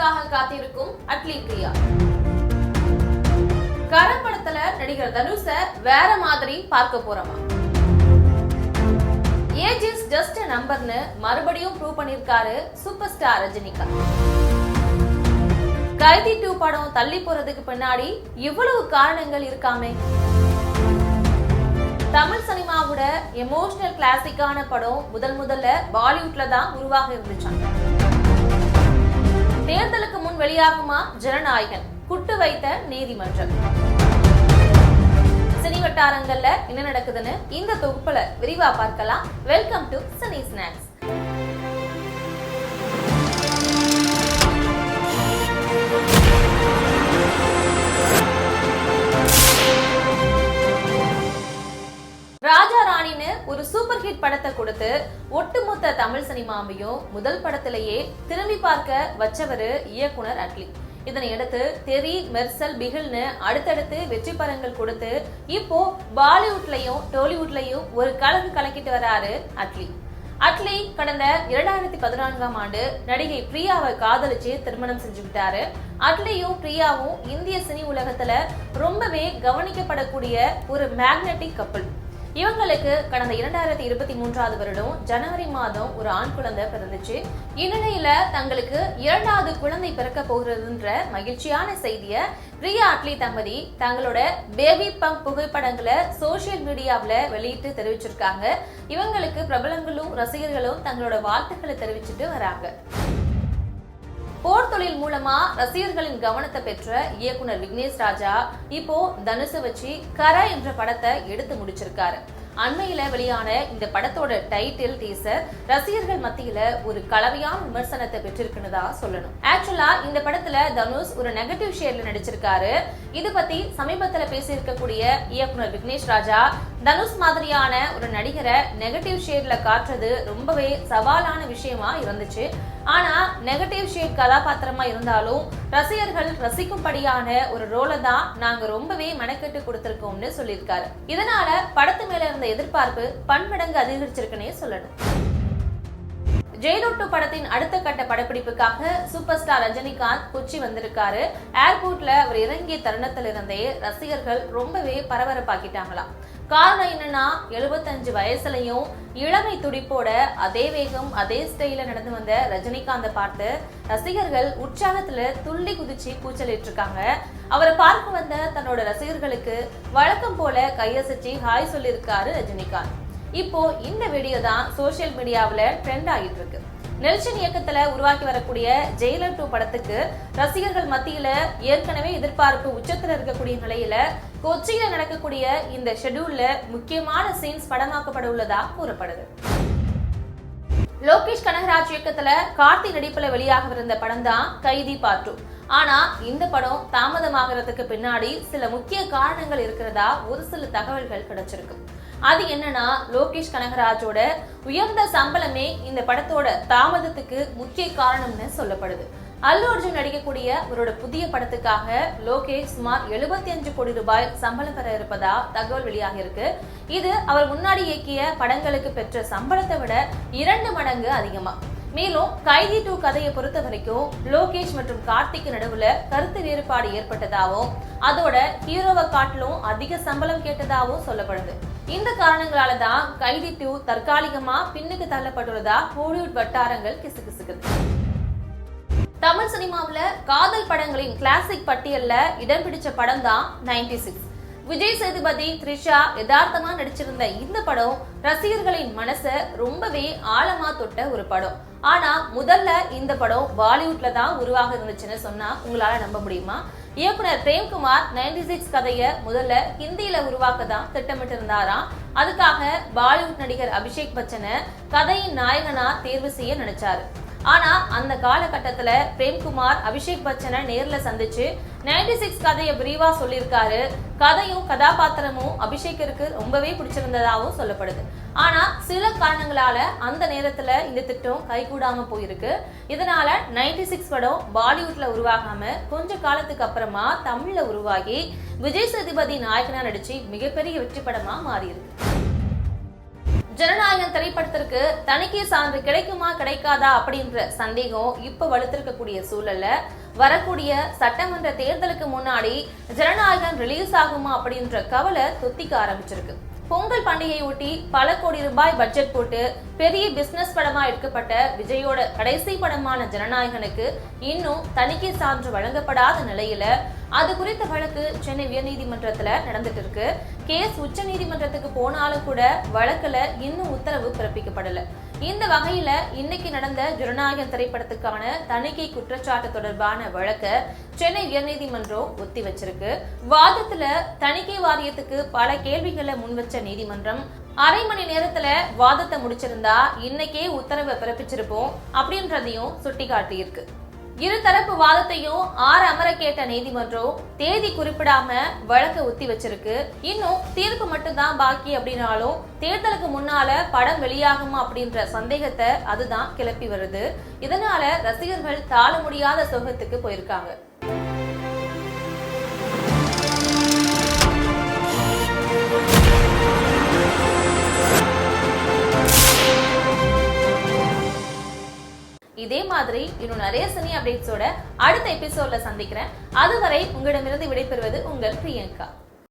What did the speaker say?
படத்திற்காக காத்திருக்கும் அட்லி பிரியா. கரண் படத்துல நடிகர் தனுஷ வேற மாதிரி பார்க்க போறோமா? ஏஜ் இஸ் ஜஸ்ட் a நம்பர்னு மறுபடியும் ப்ரூவ் பண்ணிருக்காரு சூப்பர் ஸ்டார் ரஜினிகாந்த். கைதி 2 படம் தள்ளி போறதுக்கு பின்னாடி இவ்வளவு காரணங்கள் இருக்காமே. தமிழ் சினிமாவோட எமோஷனல் கிளாசிக்கான படம் முதல்ல பாலிவுட்ல தான் உருவாக இருந்துச்சாங்க. தேர்தலுக்கு முன் வெளியாகுமா ஜனநாயகன், குட்டு வைத்த நீதிமன்றம், சினி வட்டாரங்கள்ல என்ன நடக்குதுன்னு இந்த தொகுப்புல விரிவா பார்க்கலாம். Welcome to Sani snacks. ராஜா ராணின்னு ஒரு சூப்பர் ஹிட் படத்தை கொடுத்து ஒட்டுமொத்த தமிழ் சினிமாவையும் முதல் படத்திலேயே திரும்பி பார்க்க வச்சவரு இயக்குனர் அட்லி. இதனை அடுத்து தெரி, மெர்சல், பிகில்னு அடுத்தடுத்து வெற்றி படங்கள் கொடுத்து இப்போ பாலிவுட்லயும் டோலிவுட்லயும் ஒரு கலக்கு கலக்கிட்டு வராரு அட்லி. அட்லி கடந்த 2014ஆம் ஆண்டு நடிகை பிரியாவை காதலிச்சு திருமணம் செஞ்சுக்கிட்டாரு. அட்லியும் பிரியாவும் இந்திய சினி உலகத்துல ரொம்பவே கவனிக்கப்படக்கூடிய ஒரு மேக்னெட்டிக் கப்பல். இவங்களுக்கு கடந்த 2023ஆவது வருடம் ஜனவரி மாதம் ஒரு ஆண் குழந்தை பிறந்துச்சு. இந்நிலையில தங்களுக்கு 2வது குழந்தை பிறக்க போகிறதுன்ற மகிழ்ச்சியான செய்திய பிரியா அட்லி தம்பதி தங்களோட பேபி பம்ப் புகைப்படங்களை சோசியல் மீடியாவில வெளியிட்டு தெரிவிச்சிருக்காங்க. இவங்களுக்கு பிரபலங்களும் ரசிகர்களும் தங்களோட வாழ்த்துக்களை தெரிவிச்சுட்டு வராங்க. போர் தொழில் மூலமா ரசிகர்களின் கவனத்தை பெற்ற இயக்குனர் விக்னேஷ் ராஜா இப்போ தனுஷ வச்சு கர என்ற படத்தை எடுத்து முடிச்சிருக்காரு. அண்மையில வெளியான இந்த படத்தோட டைட்டில் டீசர் ரசிகர்கள் மத்தியில ஒரு கலவையான விமர்சனத்தை பெற்றிருக்குன்னு சொல்லணும். ஆக்சுவலா இந்த படத்துல தனுஷ் ஒரு நெகட்டிவ் ஷேட்ல நடிச்சிருக்காரு. இது பத்தி சமீபத்துல பேசியிருக்கக்கூடிய இயக்குனர் விக்னேஷ் ராஜா, தனுஷ் மாதிரியான ஒரு நடிகரை நெகட்டிவ் ஷேட்ல காட்டுறது ரொம்பவே சவாலான விஷயமா இருந்துச்சு. ஆனா நெகட்டிவ் ஷேட் கதாபாத்திரமா இருந்தாலும் ரசிகர்கள் ரசிக்கும்படியான ஒரு ரோலை தான் நாங்க ரொம்பவே மெனக்கெட்டு கொடுத்திருக்கோம்னு சொல்லியிருக்காரு. இதனால படத்து மேல இருந்த எதிர்பார்ப்பு பன்மடங்கு அதிகரிச்சிருக்குன்னே சொல்லணும். ஜெயிலர் 2 படத்தின் அடுத்த கட்ட படப்பிடிப்புக்காக சூப்பர் ஸ்டார் ரஜினிகாந்த் கொச்சி வந்திருக்காரு. ஏர்போர்ட்ல அவர் இறங்கிய தருணத்துல இருந்தே ரசிகர்கள் ரொம்பவே பரபரப்பாக்கிட்டாங்களாம். காரணம் என்னன்னா 75 வயசுலயும் இளமை துடிப்போட அதே வேகம் அதே ஸ்டைல நடந்து வந்த ரஜினிகாந்தை பார்த்து ரசிகர்கள் உற்சாகத்துல துள்ளி குதிச்சு கூச்சலிட்டு இருக்காங்க. அவரை பார்க்க வந்த தன்னோட ரசிகர்களுக்கு வழக்கம் போல கையசைச்சு ஹாய் சொல்லியிருக்காரு ரஜினிகாந்த். இப்போ இந்த வீடியோ தான் சோசியல் மீடியாவில ட்ரெண்ட் ஆகிட்டு இருக்கு. நெல்சன் இயக்கத்துல உருவாக்கி வரக்கூடிய ஜெயிலர் 2 படத்துக்கு ரசிகர்கள் மத்தியில ஏற்கனவே எதிர்பார்ப்பு உச்சத்துல இருக்கக்கூடிய நிலையில கொச்சியில நடக்கக்கூடிய இந்த ஷெட்யூல்ல முக்கியமான சீன்ஸ் படமாக்கப்பட உள்ளதா கூறப்படுது. லோகேஷ் கனகராஜ் இயக்கத்துல கார்த்தி நடிப்புல வெளியாகவிருந்த படம் தான் கைதி பார்ட் 2. ஆனா இந்த படம் தாமதமாகிறதுக்கு பின்னாடி சில முக்கிய காரணங்கள் இருக்கிறதா ஒரு சில தகவல்கள் கிடைச்சிருக்கு. அது என்னன்னா, லோகேஷ் கனகராஜோட உயர்ந்த சம்பளமே இந்த படத்தோட தாமதத்துக்கு முக்கிய காரணம்னு சொல்லப்படுது. அல்லு அர்ஜுன் நடிக்கக்கூடிய அவரோட புதிய படத்துக்காக லோகேஷ் சுமார் 75 கோடி ரூபாய் சம்பளம் பெற இருப்பதா தகவல் வெளியாக இருக்கு. இது அவர் முன்னாடி இயக்கிய படங்களுக்கு பெற்ற சம்பளத்தை விட 2 மடங்கு அதிகமா. மேலும் கைதி 2 கதையை பொறுத்த வரைக்கும் லோகேஷ் மற்றும் கார்த்திக்கு நடுவுல கருத்து வேறுபாடு ஏற்பட்டதாகவும் அதோட ஹீரோவை காட்டிலும் அதிக சம்பளம் கேட்டதாகவும் சொல்லப்படுது. இந்த காரணங்களால தான் கைதி 2 தற்காலிகமா பின்னுக்கு தள்ளப்பட்டுள்ளதா ஹாலிவுட் வட்டாரங்கள் கிசுகிசுக்குது. தமிழ் சினிமாவில காதல் படங்களின் கிளாசிக் பட்டியல்ல இடம் பிடிச்ச படம் தான் 96. விஜய் சேதுபதி, த்ரிஷா யதார்த்தமா நடிச்சிருந்த இந்த படம் ரசிகர்களின் மனசை ரொம்பவே ஆழமா தொட்ட ஒரு படம். ஆனா முதல்ல இந்த படம் பாலிவுட்ல தான் உருவாக இருந்துச்சுன்னு சொன்னா உங்களால நம்ப முடியுமா? இயக்குனர் பிரேம்குமார் 96 கதைய முதல்ல ஹிந்தியில உருவாக்க தான் திட்டமிட்டு இருந்தாராம். அதுக்காக பாலிவுட் நடிகர் அபிஷேக் பச்சனை கதையின் நாயகனா தேர்வு செய்ய நினைச்சாரு. ஆனா அந்த காலகட்டத்துல பிரேம்குமார் அபிஷேக் பச்சனை நேர்ல சந்திச்சு 96 கதையை விரிவா சொல்லியிருக்காரு. கதையும் கதாபாத்திரமும் அபிஷேக்கிற்கு ரொம்பவே பிடிச்சிருந்ததாகவும் சொல்லப்படுது. ஆனா சில காரணங்களால அந்த நேரத்துல இந்த திட்டம் கைகூடாம போயிருக்கு. இதனால 96 படம் பாலிவுட்ல உருவாகாம கொஞ்ச காலத்துக்கு அப்புறமா தமிழ்ல உருவாகி விஜய் சேதுபதி நாயகனா நடிச்சு மிகப்பெரிய வெற்றி படமா மாறி இருக்கு. ஜனநாயகம் திரைப்படத்திற்கு தணிக்கை சான்று கிடைக்குமா கிடைக்காதா அப்படின்ற சந்தேகம் இப்ப வலுத்திருக்கக்கூடிய சூழல்ல வரக்கூடிய சட்டமன்ற தேர்தலுக்கு முன்னாடி ஜனநாயகம் ரிலீஸ் ஆகுமா அப்படின்ற கவலை தொத்திக்க ஆரம்பிச்சிருக்கு. பொங்கல் பண்டிகையை ஒட்டி பல கோடி ரூபாய் பட்ஜெட் போட்டு பெரிய பிசினஸ் படமா எடுக்கப்பட்ட விஜயோட கடைசி படமான ஜனநாயகனுக்கு இன்னும் தணிக்கை சான்று வழங்கப்படாத நிலையில அது குறித்த வழக்கு சென்னை உயர்நீதிமன்றத்துல நடந்துட்டு இருக்கு. கேஸ் உச்ச நீதிமன்றத்துக்கு போனாலும் கூட வழக்குல இன்னும் உத்தரவு பிறப்பிக்கப்படல. இந்த வகையில இன்னைக்கு நடந்த ஜனநாயகம் திரைப்படத்துக்கான தணிக்கை குற்றச்சாட்டு தொடர்பான வழக்க சென்னை உயர்நீதிமன்றம் ஒத்தி வச்சிருக்கு. வாதத்துல தணிக்கை வாரியத்துக்கு பல கேள்விகளை முன்வச்ச நீதிமன்றம் அரை மணி நேரத்துல வாதத்தை முடிச்சிருந்தா இன்னைக்கே உத்தரவை பிறப்பிச்சிருப்போம் அப்படின்றதையும் சுட்டிக்காட்டி இருக்கு. இருதரப்பு வாதத்தையும் 6 அமர கேட்ட நீதிமன்றம் தேதி குறிப்பிடாம வழக்க ஒத்தி வச்சிருக்கு. இன்னும் தீர்ப்பு மட்டும்தான் பாக்கி அப்படின்னாலும் தேர்தலுக்கு முன்னால படம் வெளியாகுமா அப்படின்ற சந்தேகத்தை அதுதான் கிளப்பி வருது. இதனால ரசிகர்கள் தாழ முடியாத சோகத்துக்கு போயிருக்காங்க. இதே மாதிரி இன்னும் நிறைய சினி அப்டேட்ஸோட அடுத்த எபிசோட்ல சந்திக்கிறேன். அதுவரை உங்களிடமிருந்து விடைபெறுவது உங்கள் பிரியங்கா.